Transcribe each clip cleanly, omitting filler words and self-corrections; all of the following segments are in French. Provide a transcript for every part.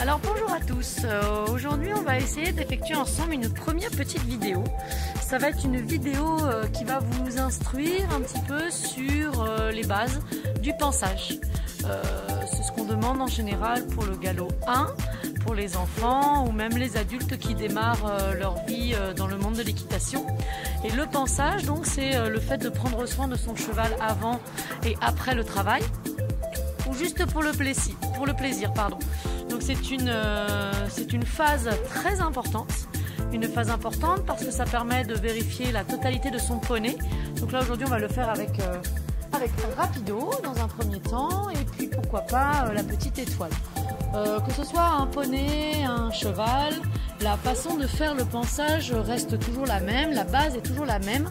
Alors bonjour à tous, aujourd'hui on va essayer d'effectuer ensemble une première petite vidéo. Ça va être une vidéo qui va vous instruire un petit peu sur les bases du pansage. C'est ce qu'on demande en général pour le galop 1, pour les enfants ou même les adultes qui démarrent leur vie dans le monde de l'équitation. Et le pansage, donc, c'est le fait de prendre soin de son cheval avant et après le travail, ou juste pour le plaisir. Donc c'est une phase très importante. Une phase importante parce que ça permet de vérifier la totalité de son poney. Donc là aujourd'hui on va le faire avec Rapido dans un premier temps et puis pourquoi pas la petite étoile. Que ce soit un poney, un cheval, la façon de faire le pansage reste toujours la même, la base est toujours la même.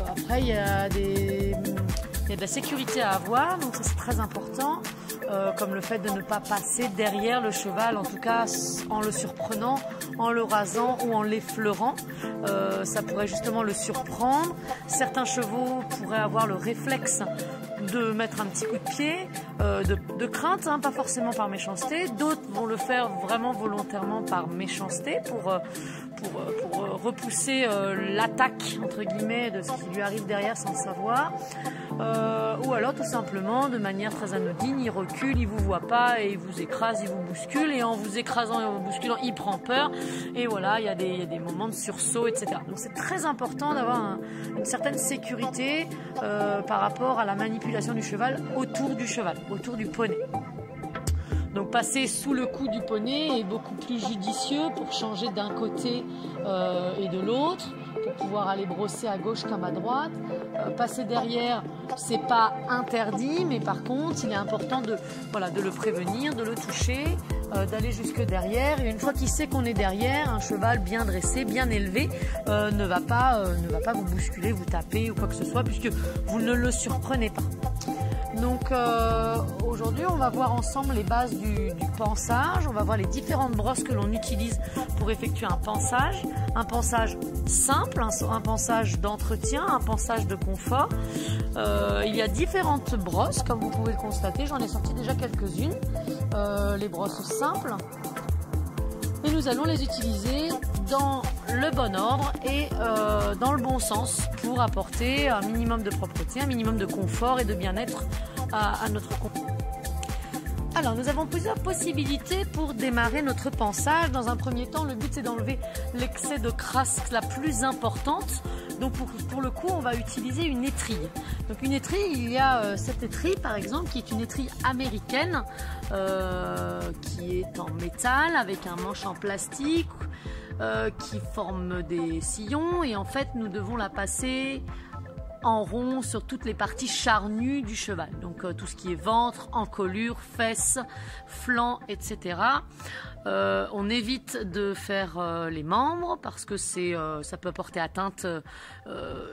Après il y a de la sécurité à avoir, donc ça c'est très important. Comme le fait de ne pas passer derrière le cheval, en tout cas en le surprenant, en le rasant ou en l'effleurant. Ça pourrait justement le surprendre. Certains chevaux pourraient avoir le réflexe de mettre un petit coup de pied, de crainte, hein, pas forcément par méchanceté. D'autres vont le faire vraiment volontairement par méchanceté pour repousser l'attaque entre guillemets de ce qui lui arrive derrière sans le savoir. Ou alors tout simplement de manière très anodine, il recule, il vous voit pas et il vous écrase, il vous bouscule et en vous écrasant et en vous bousculant, il prend peur et voilà, il y a des moments de sursaut, etc. Donc c'est très important d'avoir une certaine sécurité par rapport à la manipulation du cheval, autour du poney. Donc passer sous le cou du poney est beaucoup plus judicieux pour changer d'un côté et de l'autre, pour pouvoir aller brosser à gauche comme à droite. Passer derrière, c'est pas interdit, mais par contre, il est important de le prévenir, de le toucher, d'aller jusque derrière. Et une fois qu'il sait qu'on est derrière, un cheval bien dressé, bien élevé, ne va pas vous bousculer, vous taper ou quoi que ce soit, puisque vous ne le surprenez pas. Donc aujourd'hui on va voir ensemble les bases du pansage, on va voir les différentes brosses que l'on utilise pour effectuer un pansage simple, un pansage d'entretien, un pansage de confort. Il y a différentes brosses comme vous pouvez le constater, j'en ai sorti déjà quelques-unes, les brosses simples, et nous allons les utiliser dans le bon ordre et dans le bon sens pour apporter un minimum de propreté, un minimum de confort et de bien-être à notre compagnon. Alors nous avons plusieurs possibilités pour démarrer notre pansage. Dans un premier temps, le but c'est d'enlever l'excès de crasse la plus importante. Donc pour le coup, on va utiliser une étrille. Donc une étrille, il y a cette étrille par exemple qui est une étrille américaine qui est en métal avec un manche en plastique qui forme des sillons et en fait nous devons la passer en rond sur toutes les parties charnues du cheval, donc tout ce qui est ventre, encolure, fesses, flancs, etc. On évite de faire les membres parce que ça peut porter atteinte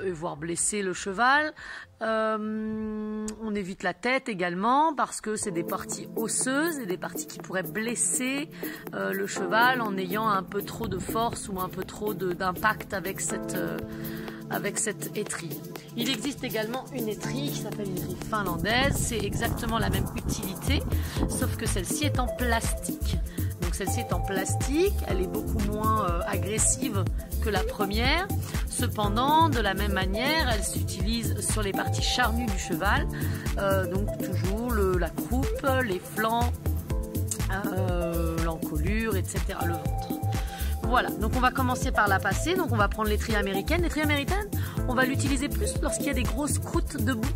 et voire blesser le cheval. On évite la tête également parce que c'est des parties osseuses et des parties qui pourraient blesser le cheval en ayant un peu trop de force ou un peu trop d'impact avec cette étrille. Il existe également une étrille qui s'appelle une étrille finlandaise, c'est exactement la même utilité, sauf que celle-ci est en plastique. Donc celle-ci est en plastique, elle est beaucoup moins agressive que la première. Cependant, de la même manière, elle s'utilise sur les parties charnues du cheval, donc toujours la croupe, les flancs, l'encolure, etc., le ventre. Voilà, donc on va commencer par la passer. Donc on va prendre l'étrille américaine. L'étrille américaine, on va l'utiliser plus lorsqu'il y a des grosses croûtes de boue.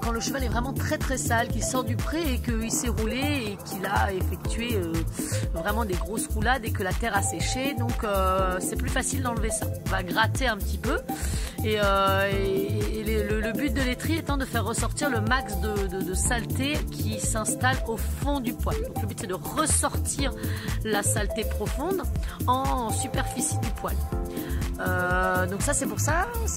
Quand le cheval est vraiment très très sale, qu'il sort du pré et qu'il s'est roulé et qu'il a effectué vraiment des grosses roulades et que la terre a séché. Donc c'est plus facile d'enlever ça. On va gratter un petit peu. Et le but de l'étrille étant de faire ressortir le max de saleté qui s'installe au fond du poil. Donc le but c'est de ressortir la saleté profonde en superficie du poil. Donc ça c'est pour ça que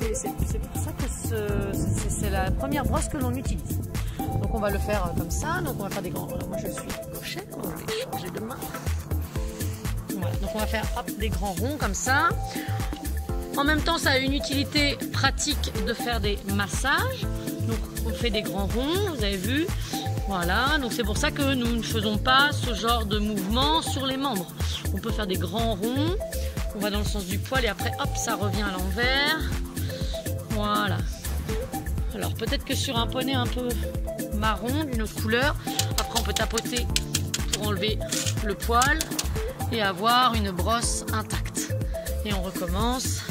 c'est la première brosse que l'on utilise. Donc on va le faire comme ça. Donc on va faire des grands. Alors moi je suis gaucher, on va les changer de main. Voilà. Donc on va faire des grands ronds comme ça. En même temps, ça a une utilité pratique de faire des massages. Donc, on fait des grands ronds, vous avez vu. Voilà, donc c'est pour ça que nous ne faisons pas ce genre de mouvement sur les membres. On peut faire des grands ronds, on va dans le sens du poil et après hop, ça revient à l'envers. Voilà. Alors peut-être que sur un poney un peu marron, d'une autre couleur, après on peut tapoter pour enlever le poil et avoir une brosse intacte. Et on recommence.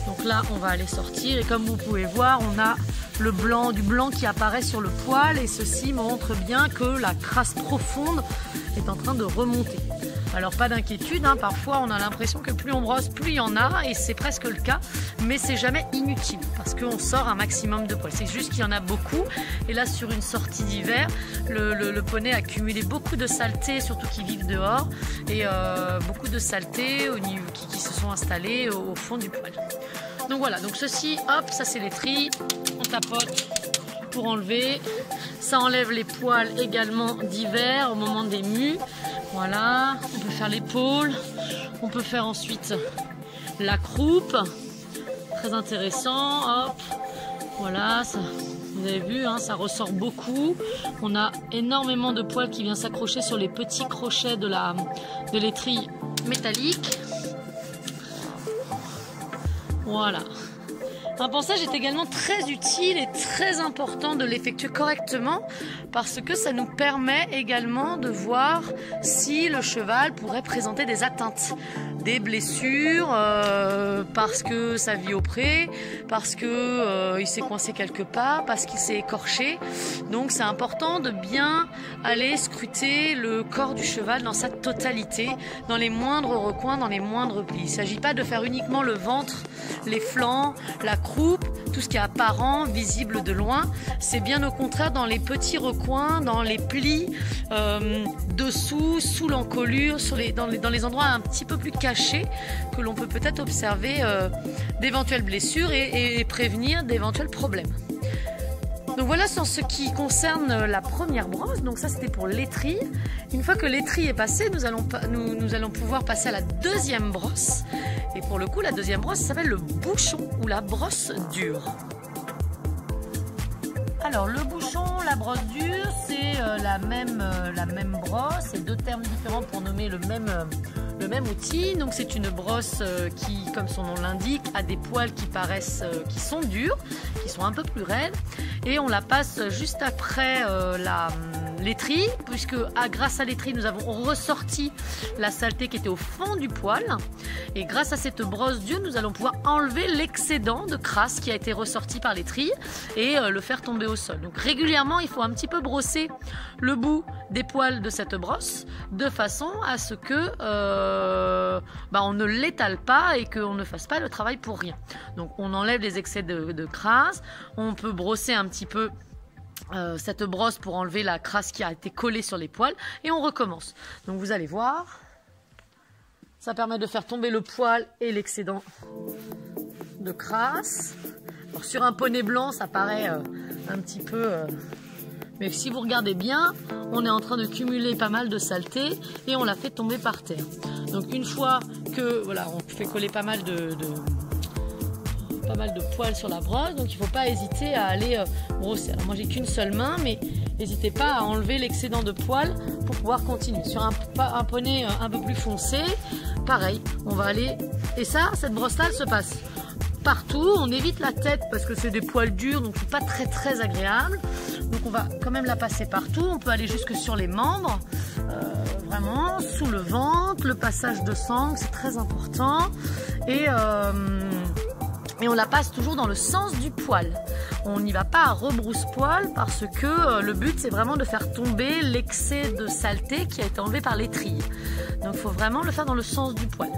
Donc là, on va aller sortir et comme vous pouvez voir, on a le blanc, du blanc qui apparaît sur le poil et ceci montre bien que la crasse profonde est en train de remonter. Alors pas d'inquiétude, hein, parfois on a l'impression que plus on brosse, plus il y en a et c'est presque le cas, mais c'est jamais inutile parce qu'on sort un maximum de poils. C'est juste qu'il y en a beaucoup et là sur une sortie d'hiver, le poney a accumulé beaucoup de saleté, surtout qu'ils vivent dehors et beaucoup de saleté qui se sont installées au fond du poil. Donc voilà, donc ceci, hop, ça c'est les trilles, on tapote pour enlever. Ça enlève les poils également d'hiver au moment des mues. Voilà, on peut faire l'épaule, on peut faire ensuite la croupe, très intéressant, hop, voilà, ça, vous avez vu, hein, ça ressort beaucoup. On a énormément de poils qui viennent s'accrocher sur les petits crochets de l'étrille métallique. Voilà. Un ponçage est également très utile et très important de l'effectuer correctement parce que ça nous permet également de voir si le cheval pourrait présenter des atteintes, des blessures parce que ça vit au pré, parce que il s'est coincé quelque part, parce qu'il s'est écorché. Donc c'est important de bien aller scruter le corps du cheval dans sa totalité, dans les moindres recoins, dans les moindres plis. Il ne s'agit pas de faire uniquement le ventre, les flancs, la croupe, tout ce qui est apparent, visible de loin. C'est bien au contraire dans les petits recoins, dans les plis, dessous, sous l'encolure, dans les endroits un petit peu plus cachés que l'on peut peut-être observer d'éventuelles blessures et prévenir d'éventuels problèmes. Donc voilà sur ce qui concerne la première brosse. Donc ça c'était pour l'étrille. Une fois que l'étrille est passée, nous allons pouvoir passer à la deuxième brosse. Et pour le coup, la deuxième brosse s'appelle le bouchon ou la brosse dure. Alors le bouchon, la brosse dure, c'est la même brosse. C'est deux termes différents pour nommer le même outil. Donc c'est une brosse qui, comme son nom l'indique, a des poils qui sont durs, qui sont un peu plus raides. Et on la passe juste après l'étrille, puisque grâce à l'étrille, nous avons ressorti la saleté qui était au fond du poil. Et grâce à cette brosse dure, nous allons pouvoir enlever l'excédent de crasse qui a été ressorti par l'étrille et le faire tomber au sol. Donc régulièrement, il faut un petit peu brosser le bout des poils de cette brosse de façon à ce que on ne l'étale pas et qu'on ne fasse pas le travail pour rien. Donc on enlève les excès de crasse, on peut brosser un petit peu cette brosse pour enlever la crasse qui a été collée sur les poils et on recommence. Donc vous allez voir, ça permet de faire tomber le poil et l'excédent de crasse. Alors, sur un poney blanc ça paraît un petit peu mais si vous regardez bien, on est en train de cumuler pas mal de saleté et on la fait tomber par terre. Donc une fois que voilà, on fait coller pas mal de poils sur la brosse, donc il ne faut pas hésiter à aller brosser. Alors moi j'ai qu'une seule main, mais n'hésitez pas à enlever l'excédent de poils pour pouvoir continuer. Sur un poney un peu plus foncé, pareil, on va aller, et ça, cette brosse là elle se passe partout. On évite la tête parce que c'est des poils durs, donc c'est pas très agréable. Donc on va quand même la passer partout. On peut aller jusque sur les membres, vraiment sous le ventre, le passage de sang, c'est très important. Et on la passe toujours dans le sens du poil. On n'y va pas à rebrousse-poil parce que le but c'est vraiment de faire tomber l'excès de saleté qui a été enlevé par l'étrille. Donc il faut vraiment le faire dans le sens du poil.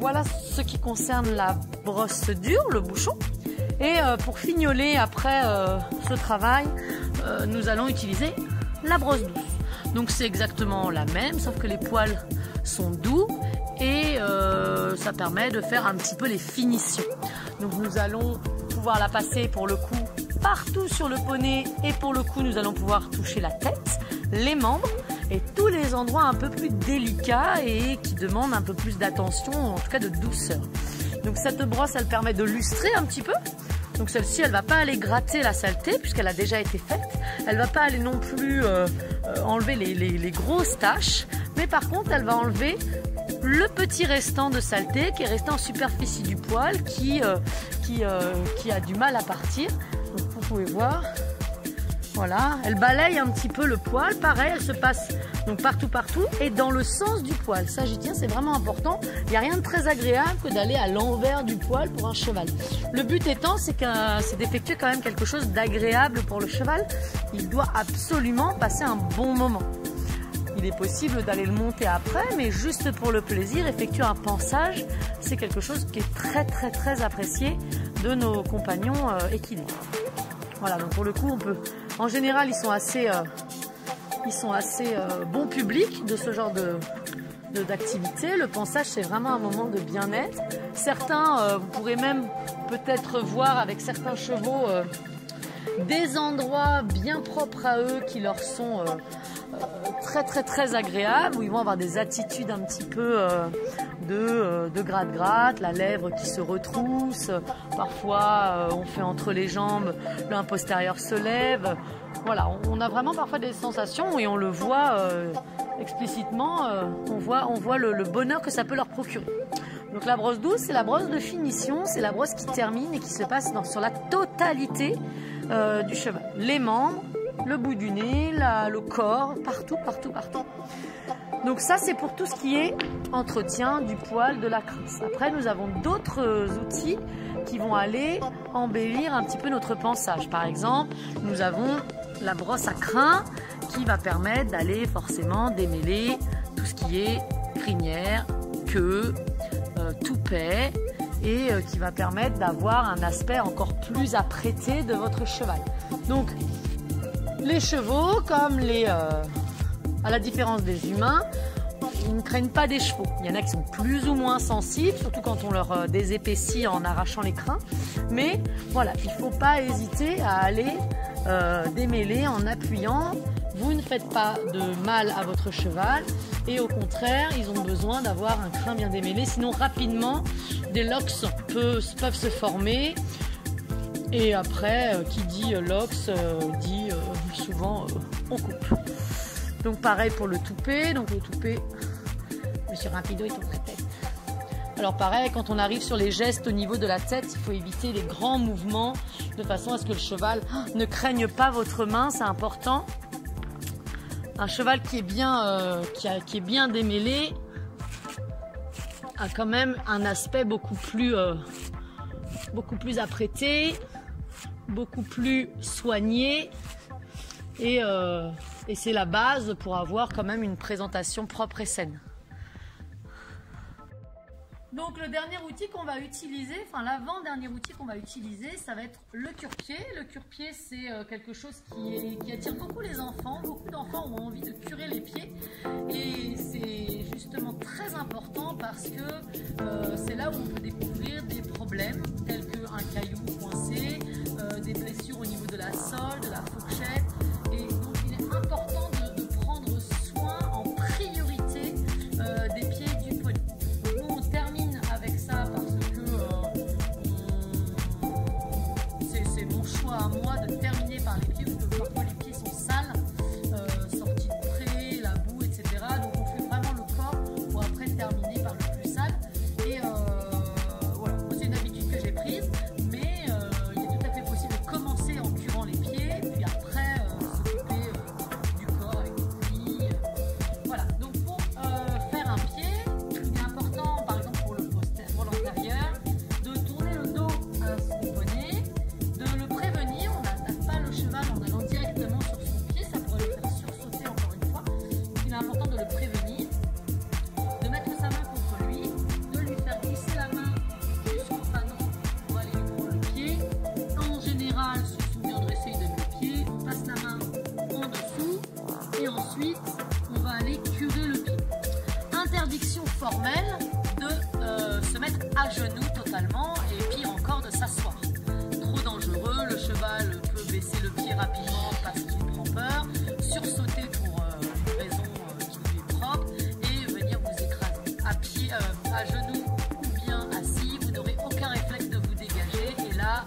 Voilà ce qui concerne la brosse dure, le bouchon. Et pour fignoler après ce travail, nous allons utiliser la brosse douce. Donc c'est exactement la même, sauf que les poils sont doux et ça permet de faire un petit peu les finitions. Donc nous allons pouvoir la passer pour le coup partout sur le poney et pour le coup nous allons pouvoir toucher la tête, les membres et tous les endroits un peu plus délicats et qui demandent un peu plus d'attention, en tout cas de douceur. Donc cette brosse elle permet de lustrer un petit peu Donc celle-ci, elle ne va pas aller gratter la saleté puisqu'elle a déjà été faite. Elle ne va pas aller non plus enlever les grosses taches. Mais par contre, elle va enlever le petit restant de saleté qui est resté en superficie du poil qui a du mal à partir. Donc vous pouvez voir, voilà, elle balaye un petit peu le poil. Pareil, elle se passe donc partout et dans le sens du poil. Ça, j'y tiens, c'est vraiment important. Il n'y a rien de très agréable que d'aller à l'envers du poil pour un cheval. Le but étant, c'est d'effectuer quand même quelque chose d'agréable pour le cheval. Il doit absolument passer un bon moment. Il est possible d'aller le monter après, mais juste pour le plaisir, effectuer un pansage, c'est quelque chose qui est très apprécié de nos compagnons équidés. Voilà, donc pour le coup, on peut. En général, ils sont assez bon public de ce genre d'activité. Le pansage, c'est vraiment un moment de bien-être. Certains, vous pourrez même peut-être voir avec certains chevaux des endroits bien propres à eux qui leur sont très agréables, où ils vont avoir des attitudes un petit peu de gratte-gratte, la lèvre qui se retrousse, parfois on fait entre les jambes, l'un postérieur se lève. Voilà, on a vraiment parfois des sensations et on le voit explicitement, on voit le bonheur que ça peut leur procurer. Donc la brosse douce, c'est la brosse de finition, c'est la brosse qui termine et qui se passe sur la totalité du cheval. Les membres, le bout du nez, le corps, partout. Donc ça, c'est pour tout ce qui est entretien du poil, de la crasse. Après, nous avons d'autres outils qui vont aller embellir un petit peu notre pansage. Par exemple, nous avons la brosse à crin qui va permettre d'aller forcément démêler tout ce qui est crinière, queue, toupet, et qui va permettre d'avoir un aspect encore plus apprêté de votre cheval. Donc, les chevaux, comme à la différence des humains, ils ne craignent pas des chevaux. Il y en a qui sont plus ou moins sensibles, surtout quand on leur désépaissit en arrachant les crins. Mais voilà, il ne faut pas hésiter à aller démêler en appuyant. Vous ne faites pas de mal à votre cheval et au contraire, ils ont besoin d'avoir un crin bien démêlé. Sinon, rapidement, des locks peuvent se former. Et après, qui dit locks dit souvent on coupe. Donc pareil pour le toupet. Donc le toupet, Monsieur Rapido est tourne la tête. Alors pareil, quand on arrive sur les gestes au niveau de la tête, il faut éviter les grands mouvements de façon à ce que le cheval ne craigne pas votre main, c'est important. Un cheval qui est bien démêlé a quand même un aspect beaucoup plus apprêté, beaucoup plus soigné et c'est la base pour avoir quand même une présentation propre et saine. Donc le dernier outil qu'on va utiliser, enfin l'avant-dernier outil qu'on va utiliser, ça va être le cure-pied. Le cure-pied, c'est quelque chose qui attire beaucoup les enfants. Beaucoup d'enfants ont envie de curer les pieds et c'est justement très important parce que c'est là où on peut découvrir des problèmes tels qu'un caillou coincé, des blessures au niveau de la sole, de la fourchette. Et donc il est important de prendre soin en priorité des pieds du poney. Nous on termine avec ça parce que c'est mon choix à moi de terminer par les pieds parce que parfois les pieds sont sales, sortis de près, la boue, etc. Donc on fait vraiment le corps pour après terminer par le plus sale. Et voilà, c'est une habitude que j'ai prise, mais il est tout à fait possible de commencer en curant les pieds, puis après s'occuper du corps avec les plis. Voilà, donc pour faire un pied, il est important, par exemple pour l'antérieur, de tourner le dos à son poney, de le prévenir. On n'attaque pas le cheval en allant directement sur son pied, ça pourrait le faire sursauter encore une fois. Donc il est important de le prévenir, de mettre sa main contre lui, de lui faire glisser la main jusqu'au fanon pour aller lui prendre le pied. En général, se souvient de essayer de mettre le pied, on passe la main en dessous et ensuite on va aller curer le pied. Interdiction formelle de se mettre à genoux totalement et pire encore de s'asseoir. Trop dangereux, le cheval peut baisser le pied rapidement parce qu'il prend peur, sursauter pour une raison qui lui est propre et venir vous écraser. À genoux ou bien assis, vous n'aurez aucun réflexe de vous dégager et là,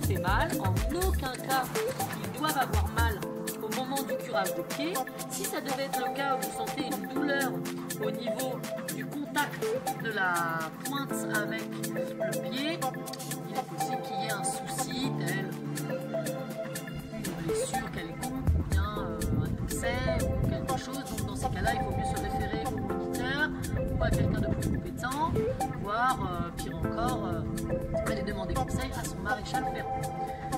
fait mal. En aucun cas, ils doivent avoir mal au moment du curage de pied. Si ça devait être le cas où vous sentez une douleur au niveau du contact de la pointe avec le pied, il est possible qu'il y ait un souci tel une blessure quelconque ou bien un abcès ou quelque chose. Donc dans ces cas-là, il faut mieux se référer au moniteur ou à quelqu'un de plus compétent, voire pire encore, aller demander conseil à son maréchal ferrant.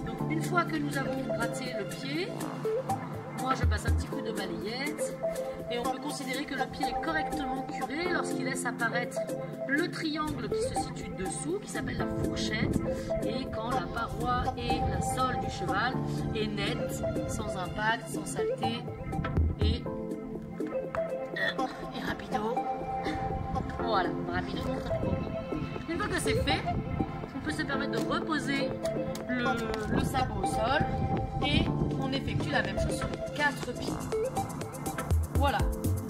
Donc une fois que nous avons gratté le pied, moi je passe un petit coup de balayette et on peut considérer que le pied est correctement curé lorsqu'il laisse apparaître le triangle qui se situe dessous, qui s'appelle la fourchette, et quand la paroi et la sole du cheval est nette, sans impact, sans saleté et rapido. Voilà, rapido. Une fois que c'est fait, on peut se permettre de reposer le sabot au sol et on effectue la même chose sur les 4 pieds. Voilà,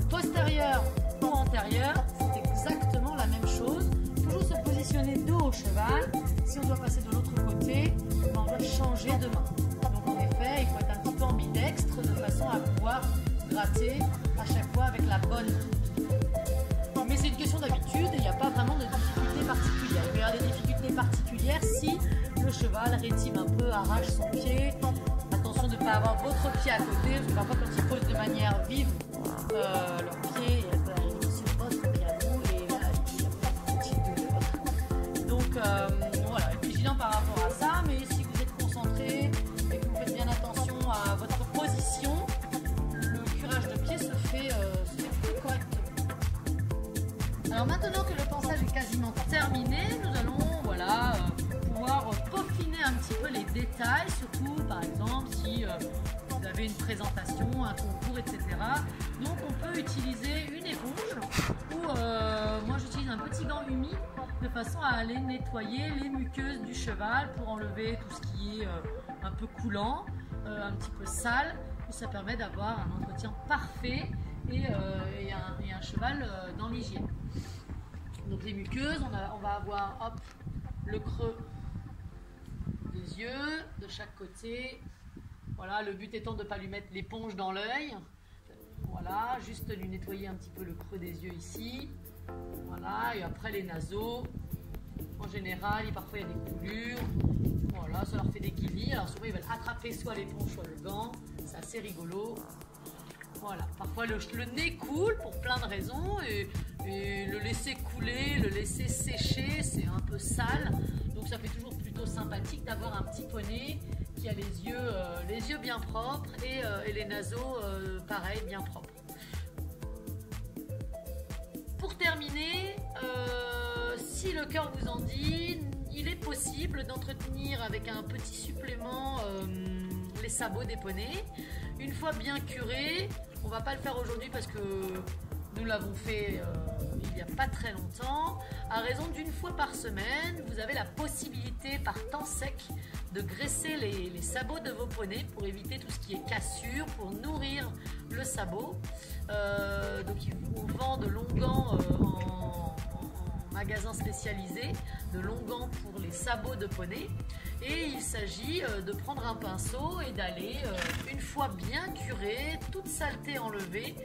postérieur ou antérieur, c'est exactement la même chose. Toujours se positionner dos au cheval. Si on doit passer de l'autre côté, on doit changer de main. Donc en effet, il faut être un petit peu ambidextre de façon à pouvoir gratter à chaque fois avec la bonne main. Mais c'est une question d'habitude et il n'y a pas vraiment de difficulté particulière. Il peut y avoir des difficultés particulières si le cheval rétime un peu, arrache son pied. Attention de ne pas avoir votre pied à côté, parce que parfois quand ils posent de manière vive leur pied, elle peut arriver sur votre pied à vous et voilà, il y a un petit deux. Donc voilà, être vigilant par rapport à ça, mais si vous êtes concentré et que vous faites bien attention à votre position, le curage de pied se fait correctement. Alors maintenant que le pansage est quasiment terminé, nous allons pouvoir peaufiner un petit peu les détails, surtout par exemple si vous avez une présentation, un concours, etc. Donc on peut utiliser une éponge ou moi j'utilise un petit gant humide de façon à aller nettoyer les muqueuses du cheval pour enlever tout ce qui est un peu coulant, un petit peu sale, et ça permet d'avoir un entretien parfait et un cheval dans l'hygiène. Donc les muqueuses, on va avoir hop, le creux des yeux de chaque côté. Voilà, le but étant de ne pas lui mettre l'éponge dans l'œil. Voilà, juste lui nettoyer un petit peu le creux des yeux ici. Voilà, et après les naseaux. En général, parfois il y a des coulures. Voilà, ça leur fait des guillis. Alors souvent ils veulent attraper soit l'éponge, soit le gant. C'est assez rigolo. Voilà, parfois le nez coule pour plein de raisons et le laisser couler, le laisser sécher, c'est un peu sale. Donc ça fait toujours plutôt sympathique d'avoir un petit poney qui a les yeux bien propres et les naseaux pareil, bien propres. Pour terminer, si le cœur vous en dit, il est possible d'entretenir avec un petit supplément les sabots des poneys. Une fois bien curés, on va pas le faire aujourd'hui parce que nous l'avons fait il n'y a pas très longtemps. À raison d'une fois par semaine, vous avez la possibilité par temps sec de graisser les sabots de vos poneys pour éviter tout ce qui est cassure, pour nourrir le sabot. Donc on vend de longs gants en magasin spécialisé, de longs gants pour les sabots de poney. Et il s'agit de prendre un pinceau et d'aller, une fois bien curé, toute saleté enlevée,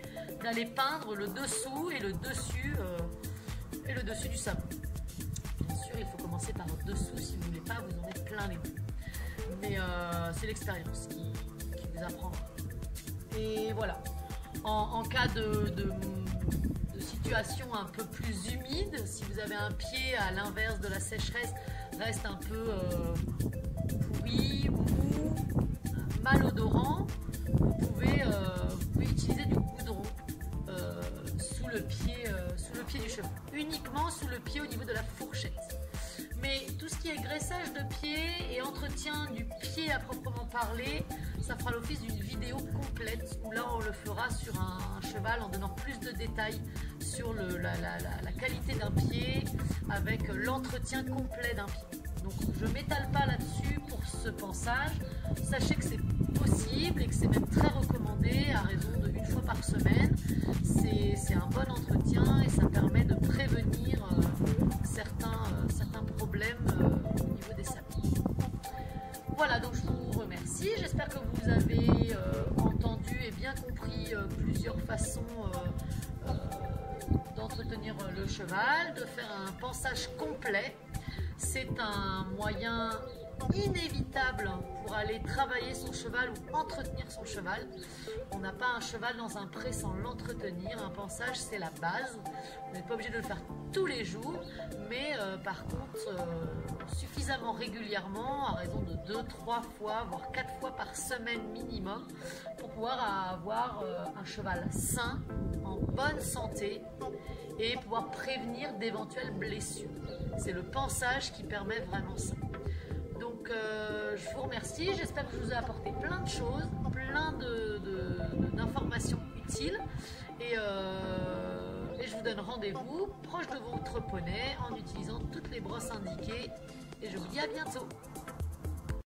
d'aller peindre le dessous et le dessus du sabot. Bien sûr, il faut commencer par le dessous si vous ne voulez pas vous en mettre plein les mains. Mais c'est l'expérience qui vous apprendra. Et voilà, en cas de situation un peu plus humide, si vous avez un pied à l'inverse de la sécheresse, reste un peu pourri, mou, malodorant, vous pouvez utiliser du goudron sous le pied du cheval, uniquement sous le pied au niveau de la fourchette. Mais tout ce qui est graissage de pied et entretien du pied à proprement parler, ça fera l'office d'une vidéo complète où là on le fera sur un cheval en donnant plus de détails sur la qualité d'un pied avec l'entretien complet d'un pied. Donc je ne m'étale pas là-dessus pour ce pansage. Sachez que c'est possible et que c'est même très recommandé à raison d'une fois par semaine. C'est un bon entretien et ça permet de prévenir certains problèmes au niveau des sabots. remercie. J'espère que vous avez entendu et bien compris plusieurs façons d'entretenir le cheval, de faire un pansage complet. C'est un moyen inévitable pour aller travailler son cheval ou entretenir son cheval. On n'a pas un cheval dans un pré sans l'entretenir. Un pansage, c'est la base. Vous n'êtes pas obligé de le faire tous les jours, mais par contre suffisamment régulièrement, à raison de 2, 3 fois, voire 4 fois par semaine minimum, pour pouvoir avoir un cheval sain, en bonne santé, et pouvoir prévenir d'éventuelles blessures. C'est le pansage qui permet vraiment ça. Donc je vous remercie, j'espère que je vous ai apporté plein de choses, plein d'informations utiles, et je vous donne rendez-vous proche de votre poney en utilisant toutes les brosses indiquées, et je vous dis à bientôt.